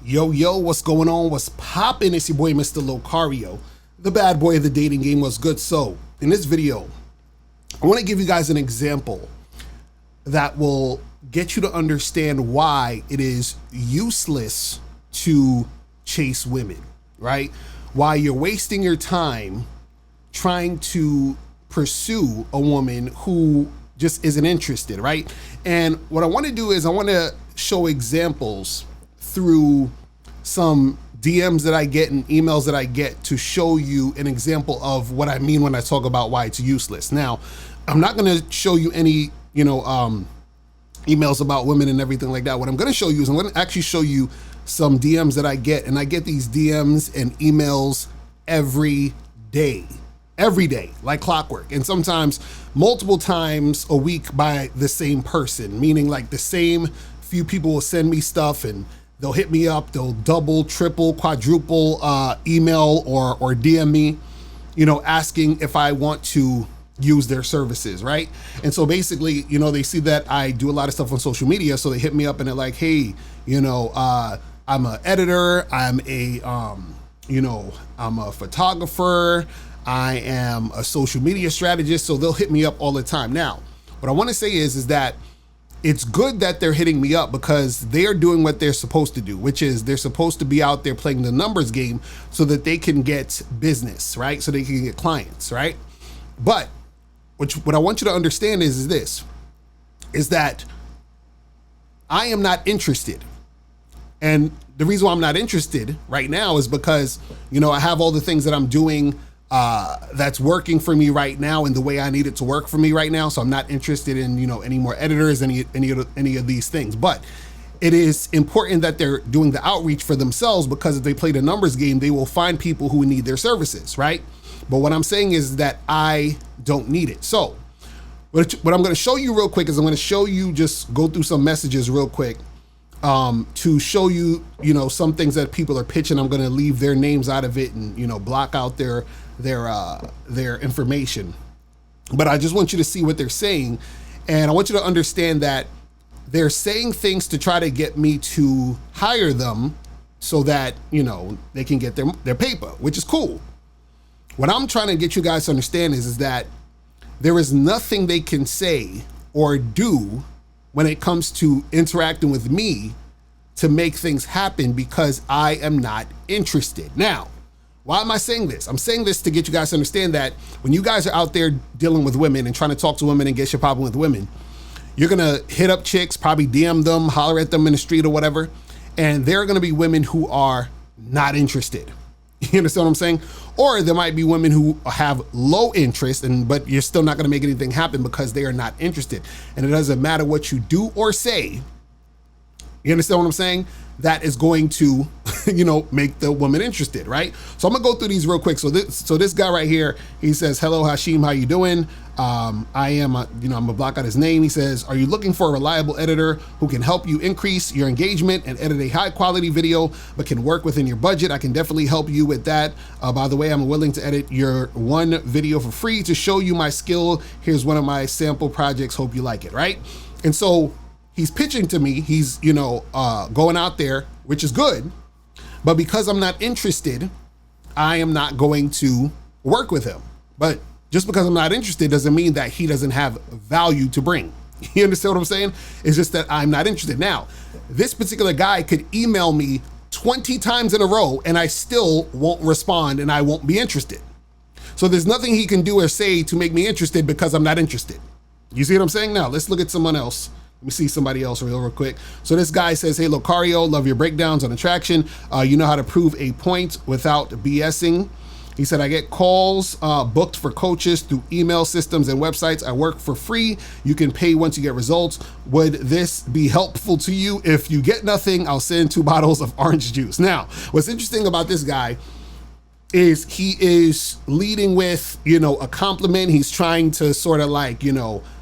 Yo, what's going on? What's poppin'? It's your boy, Mr. Locario, the bad boy of the dating game. What's good? So, in this video, I want to give you guys an example that will get you to understand why it is useless to chase women, right? Why you're wasting your time trying to pursue a woman who just isn't interested, right? And what I want to do is I want to show examples through some DMs that I get and emails that I get to show you an example of what I mean when I talk about why it's useless. Now, I'm not going to show you any, emails about women and everything like that. What I'm going to show you is I'm going to actually show you some DMs that I get, and I get these DMs and emails every day, like clockwork. And sometimes multiple times a week by the same person, meaning like the same few people will send me stuff and they'll hit me up, they'll double, triple, quadruple email or DM me, asking if I want to use their services, right? And so basically, they see that I do a lot of stuff on social media, so they hit me up and they're like, hey, I'm an editor, I'm a photographer, I am a social media strategist, so they'll hit me up all the time. Now, what I want to say is that it's good that they're hitting me up because they are doing what they're supposed to do, which is they're supposed to be out there playing the numbers game so that they can get business, right? So they can get clients, right? But what I want you to understand is that I am not interested. And the reason why I'm not interested right now is because, I have all the things that I'm doing that's working for me right now in the way I need it to work for me right now. So I'm not interested in, any more editors, any of these things. But it is important that they're doing the outreach for themselves, because if they play the numbers game, they will find people who need their services, right? But what I'm saying is that I don't need it. So what I'm going to show you real quick is I'm going to show you, just go through some messages real quick to show you, some things that people are pitching. I'm going to leave their names out of it and, block out their information. But I just want you to see what they're saying. And I want you to understand that they're saying things to try to get me to hire them so that, they can get their paper, which is cool. What I'm trying to get you guys to understand is that there is nothing they can say or do when it comes to interacting with me to make things happen, because I am not interested. Now, why am I saying this? I'm saying this to get you guys to understand that when you guys are out there dealing with women and trying to talk to women and get your problem with women, you're gonna hit up chicks, probably DM them, holler at them in the street or whatever, and there are gonna be women who are not interested. You understand what I'm saying? Or there might be women who have low interest, but you're still not going to make anything happen because they are not interested. And it doesn't matter what you do or say. You understand what I'm saying? That is going to, make the woman interested, right? So I'm gonna go through these real quick. So this guy right here, he says, "Hello, Hashim, how you doing? I'm gonna block out his name." He says, "Are you looking for a reliable editor who can help you increase your engagement and edit a high quality video, but can work within your budget? I can definitely help you with that. By the way, I'm willing to edit your one video for free to show you my skill. Here's one of my sample projects. Hope you like it," right? And so he's pitching to me. He's, going out there, which is good. But because I'm not interested, I am not going to work with him. But just because I'm not interested doesn't mean that he doesn't have value to bring. You understand what I'm saying? It's just that I'm not interested. Now, this particular guy could email me 20 times in a row and I still won't respond and I won't be interested. So there's nothing he can do or say to make me interested because I'm not interested. You see what I'm saying? Now, let's look at someone else. Let me see somebody else real quick. So this guy says, "Hey, Locario, love your breakdowns on attraction. You know how to prove a point without BSing." He said, "I get calls booked for coaches through email systems and websites. I work for free. You can pay once you get results. Would this be helpful to you? If you get nothing, I'll send 2 bottles of orange juice." Now, what's interesting about this guy is he is leading with, a compliment. He's trying to sort of like,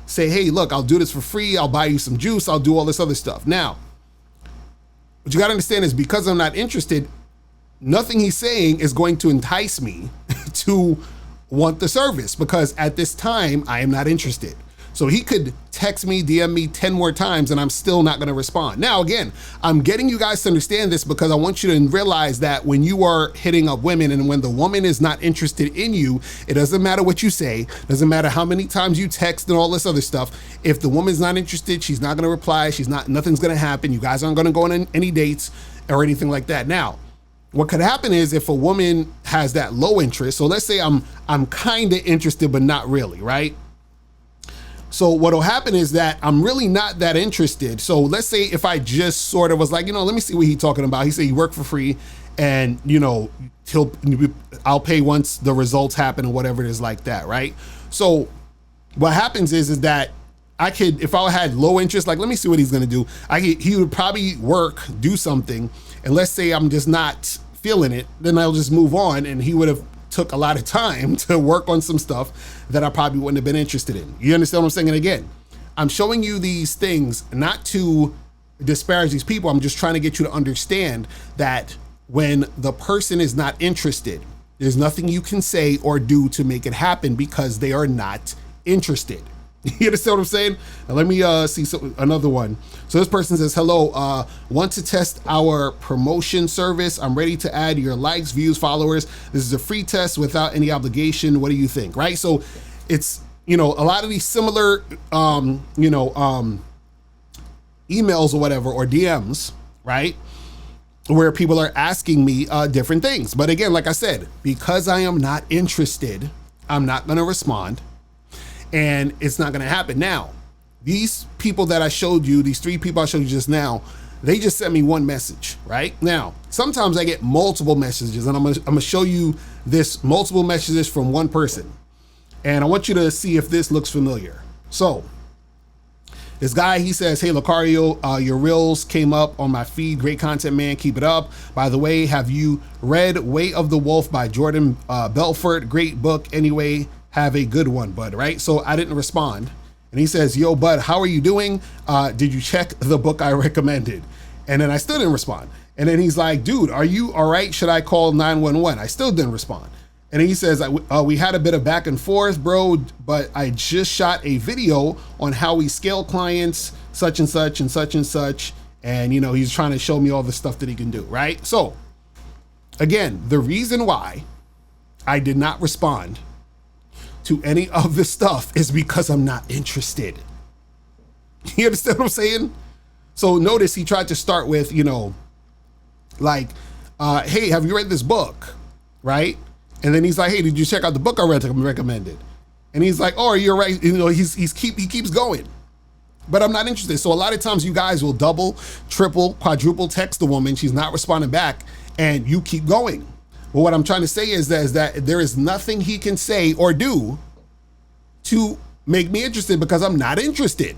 say, "Hey, look, I'll do this for free. I'll buy you some juice. I'll do all this other stuff." Now, what you got to understand is because I'm not interested, nothing he's saying is going to entice me to want the service, because at this time I am not interested. So he could text me, DM me 10 more times and I'm still not gonna respond. Now, again, I'm getting you guys to understand this because I want you to realize that when you are hitting up women and when the woman is not interested in you, it doesn't matter what you say, doesn't matter how many times you text and all this other stuff. If the woman's not interested, she's not gonna reply, nothing's gonna happen, you guys aren't gonna go on any dates or anything like that. Now, what could happen is if a woman has that low interest, so let's say I'm kind of interested, but not really, right? So what'll happen is that I'm really not that interested. So let's say if I just sort of was like, let me see what he's talking about. He said he worked for free and, I'll pay once the results happen or whatever it is like that, right? So what happens is that I could, if I had low interest, like, let me see what he's gonna do. He would probably do something. And let's say I'm just not feeling it, then I'll just move on. And he would have took a lot of time to work on some stuff that I probably wouldn't have been interested in. You understand what I'm saying? And again, I'm showing you these things not to disparage these people. I'm just trying to get you to understand that when the person is not interested, there's nothing you can say or do to make it happen because they are not interested. You understand what I'm saying? Now let me see another one. So this person says, hello, want to test our promotion service. I'm ready to add your likes, views, followers. This is a free test without any obligation. What do you think? Right? So it's, a lot of these similar, emails or whatever, or DMs, right? Where people are asking me different things. But again, like I said, because I am not interested, I'm not going to respond. And it's not gonna happen. Now, these people that I showed you, these 3 people I showed you just now, they just sent me one message, right? Now, sometimes I get multiple messages and I'm gonna show you this multiple messages from one person. And I want you to see if this looks familiar. So, this guy, he says, hey, Locario, your reels came up on my feed. Great content, man. Keep it up. By the way, have you read Way of the Wolf by Jordan Belfort? Great book. Anyway, have a good one, bud, right? So I didn't respond. And he says, yo, bud, how are you doing? Did you check the book I recommended? And then I still didn't respond. And then he's like, dude, are you all right? Should I call 911? I still didn't respond. And then he says, we had a bit of back and forth, bro, but I just shot a video on how we scale clients, such and such and such and such. And, he's trying to show me all the stuff that he can do, right? So again, the reason why I did not respond to any of this stuff is because I'm not interested. You understand what I'm saying? So notice he tried to start with, hey, have you read this book? Right? And then he's like, hey, did you check out the book I recommended? And he's like, oh, you're right. He keeps going, but I'm not interested. So a lot of times you guys will double, triple, quadruple text the woman. She's not responding back and you keep going. But what I'm trying to say is that there is nothing he can say or do to make me interested because I'm not interested,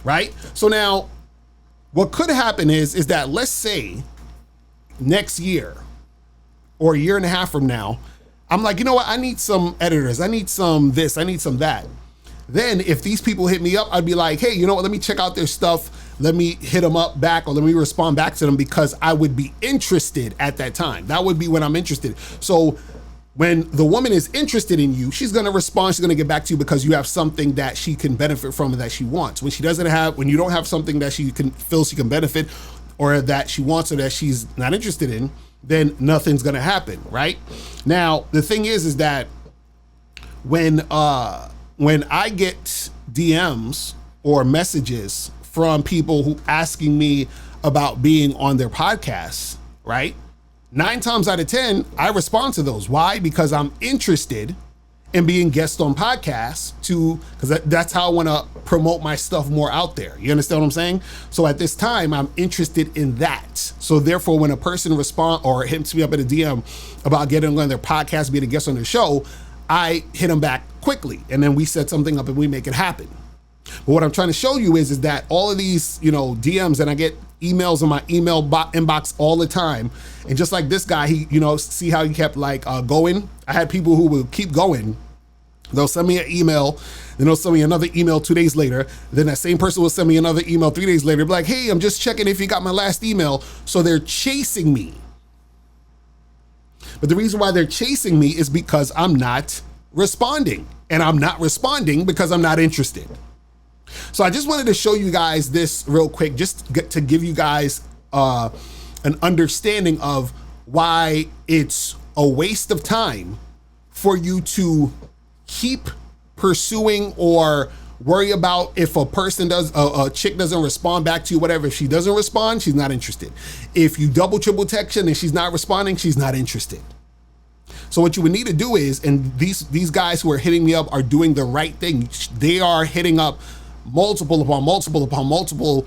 right? So now what could happen is that let's say next year or a year and a half from now, I'm like, you know what? I need some editors. I need some this, I need some that. Then if these people hit me up, I'd be like, hey, you know what? Let me check out their stuff. Let me hit them up back or let me respond back to them because I would be interested at that time. That would be when I'm interested. So when the woman is interested in you, she's gonna respond, she's gonna get back to you because you have something that she can benefit from and that she wants. When you don't have something that she feels she can benefit or that she wants or that she's not interested in, then nothing's gonna happen, right? Now, the thing is that when I get DMs or messages from people who asking me about being on their podcasts, right? 9 times out of 10, I respond to those. Why? Because I'm interested in being guest on podcasts because that's how I want to promote my stuff more out there. You understand what I'm saying? So at this time, I'm interested in that. So therefore, when a person responds or hits me up in a DM about getting on their podcast, being a guest on their show, I hit them back quickly. And then we set something up and we make it happen. But what I'm trying to show you is that all of these, DMs, and I get emails in my email inbox all the time. And just like this guy, he, see how he kept going. I had people who will keep going. They'll send me an email, then they'll send me another email 2 days later. Then that same person will send me another email 3 days later. Be like, hey, I'm just checking if you got my last email. So they're chasing me. But the reason why they're chasing me is because I'm not responding. And I'm not responding because I'm not interested. So I just wanted to show you guys this real quick, just to give you guys an understanding of why it's a waste of time for you to keep pursuing or worry about if a person does, a chick doesn't respond back to you, whatever. If she doesn't respond, she's not interested. If you double, triple text and she's not responding, she's not interested. So what you would need to do is, and these guys who are hitting me up are doing the right thing. They are hitting up multiple upon multiple upon multiple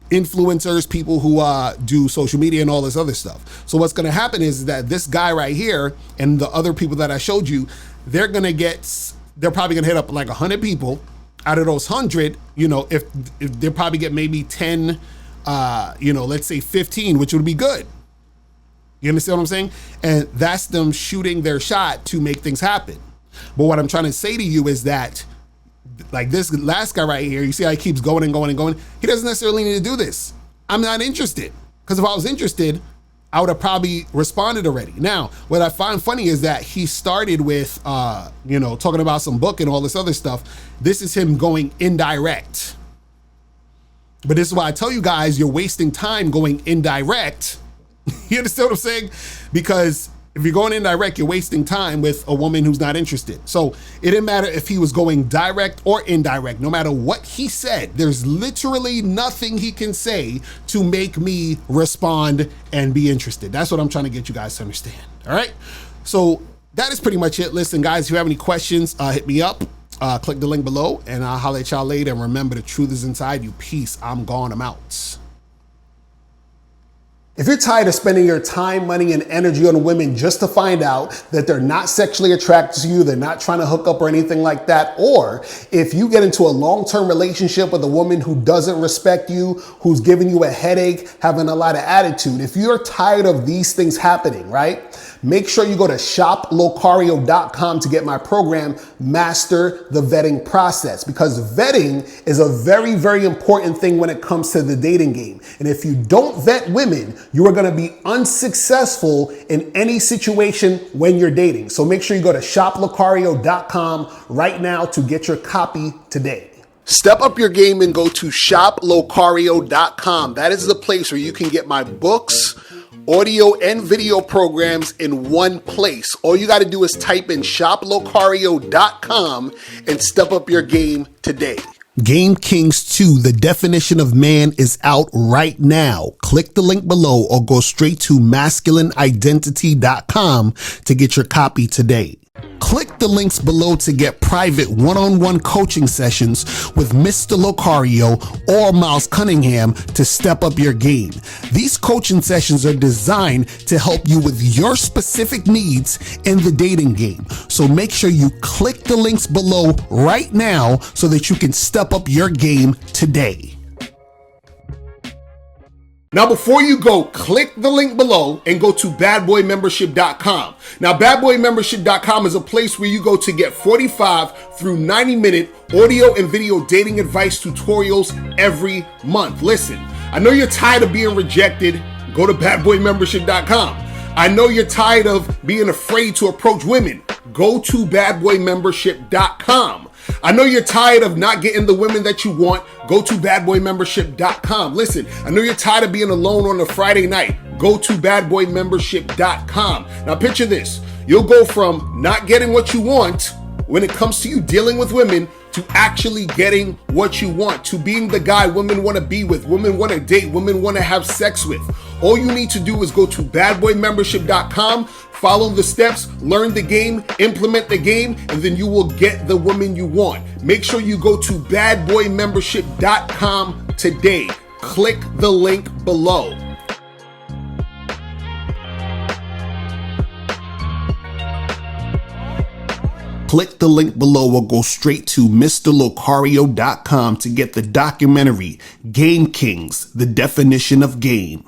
influencers, people who do social media and all this other stuff. So what's going to happen is that this guy right here and the other people that I showed you, they're probably going to hit up like 100 people. Out of those 100, you know, if they'll probably get maybe 10, you know, let's say 15, which would be good. You understand what I'm saying? And that's them shooting their shot to make things happen. But what I'm trying to say to you is that, like this last guy right here, you see how he keeps going and going and going? He doesn't necessarily need to do this. I'm not interested. Because if I was interested, I would have probably responded already. Now, what I find funny is that he started with, you know, talking about some book and all this other stuff. This is him going indirect. But this is why I tell you guys, you're wasting time going indirect. You understand what I'm saying? Because if you're going indirect, you're wasting time with a woman who's not interested. So it didn't matter if he was going direct or indirect. No matter what he said, there's literally nothing he can say to make me respond and be interested. That's what I'm trying to get you guys to understand. All right. So that is pretty much it. Listen, guys, if you have any questions, hit me up. Click the link below and I'll holler at y'all later. And remember, the truth is inside you. Peace. I'm gone. I'm out. If you're tired of spending your time, money, and energy on women just to find out that they're not sexually attracted to you, they're not trying to hook up or anything like that, or if you get into a long-term relationship with a woman who doesn't respect you, who's giving you a headache, having a lot of attitude, if you're tired of these things happening, right? Make sure you go to shoplocario.com to get my program, Master the Vetting Process, because vetting is a very, very important thing when it comes to the dating game. And if you don't vet women, you are going to be unsuccessful in any situation when you're dating. So make sure you go to shoplocario.com right now to get your copy today. Step up your game and go to shoplocario.com. That is the place where you can get my books, audio and video programs in one place. All you got to do is type in shoplocario.com and step up your game today. Game Kings 2, the definition of man, is out right now. Click the link below or go straight to masculineidentity.com to get your copy today. Click the links below to get private one-on-one coaching sessions with Mr. Locario or Miles Cunningham to step up your game. These coaching sessions are designed to help you with your specific needs in the dating game. So make sure you click the links below right now so that you can step up your game today. Now, before you go, click the link below and go to badboymembership.com. Now, badboymembership.com is a place where you go to get 45 through 90-minute audio and video dating advice tutorials every month. Listen, I know you're tired of being rejected. Go to badboymembership.com. I know you're tired of being afraid to approach women. Go to badboymembership.com. I know you're tired of not getting the women that you want. Go to badboymembership.com. Listen, I know you're tired of being alone on a Friday night. Go to badboymembership.com. Now picture this. You'll go from not getting what you want when it comes to you dealing with women to actually getting what you want, to being the guy women want to be with, women want to date, women want to have sex with. All you need to do is go to badboymembership.com, follow the steps, learn the game, implement the game, and then you will get the woman you want. Make sure you go to badboymembership.com today. Click the link below. Click the link below or go straight to mr.locario.com to get the documentary, Game Kings, the definition of game.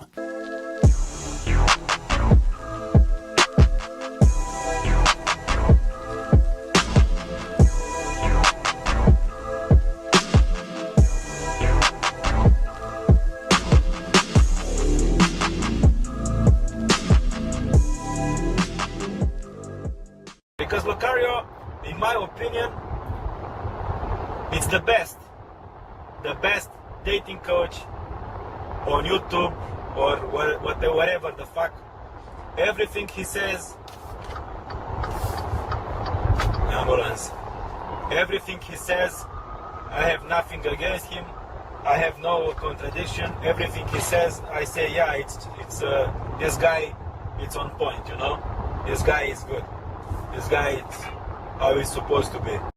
Because, Locario, in my opinion, it's the best. the best dating coach on YouTube or whatever the fuck. Everything he says, ambulance. Everything he says, I have nothing against him. I have no contradiction. Everything he says, I say, yeah, it's this guy, it's on point, you know. This guy is good. This guy is how he's supposed to be.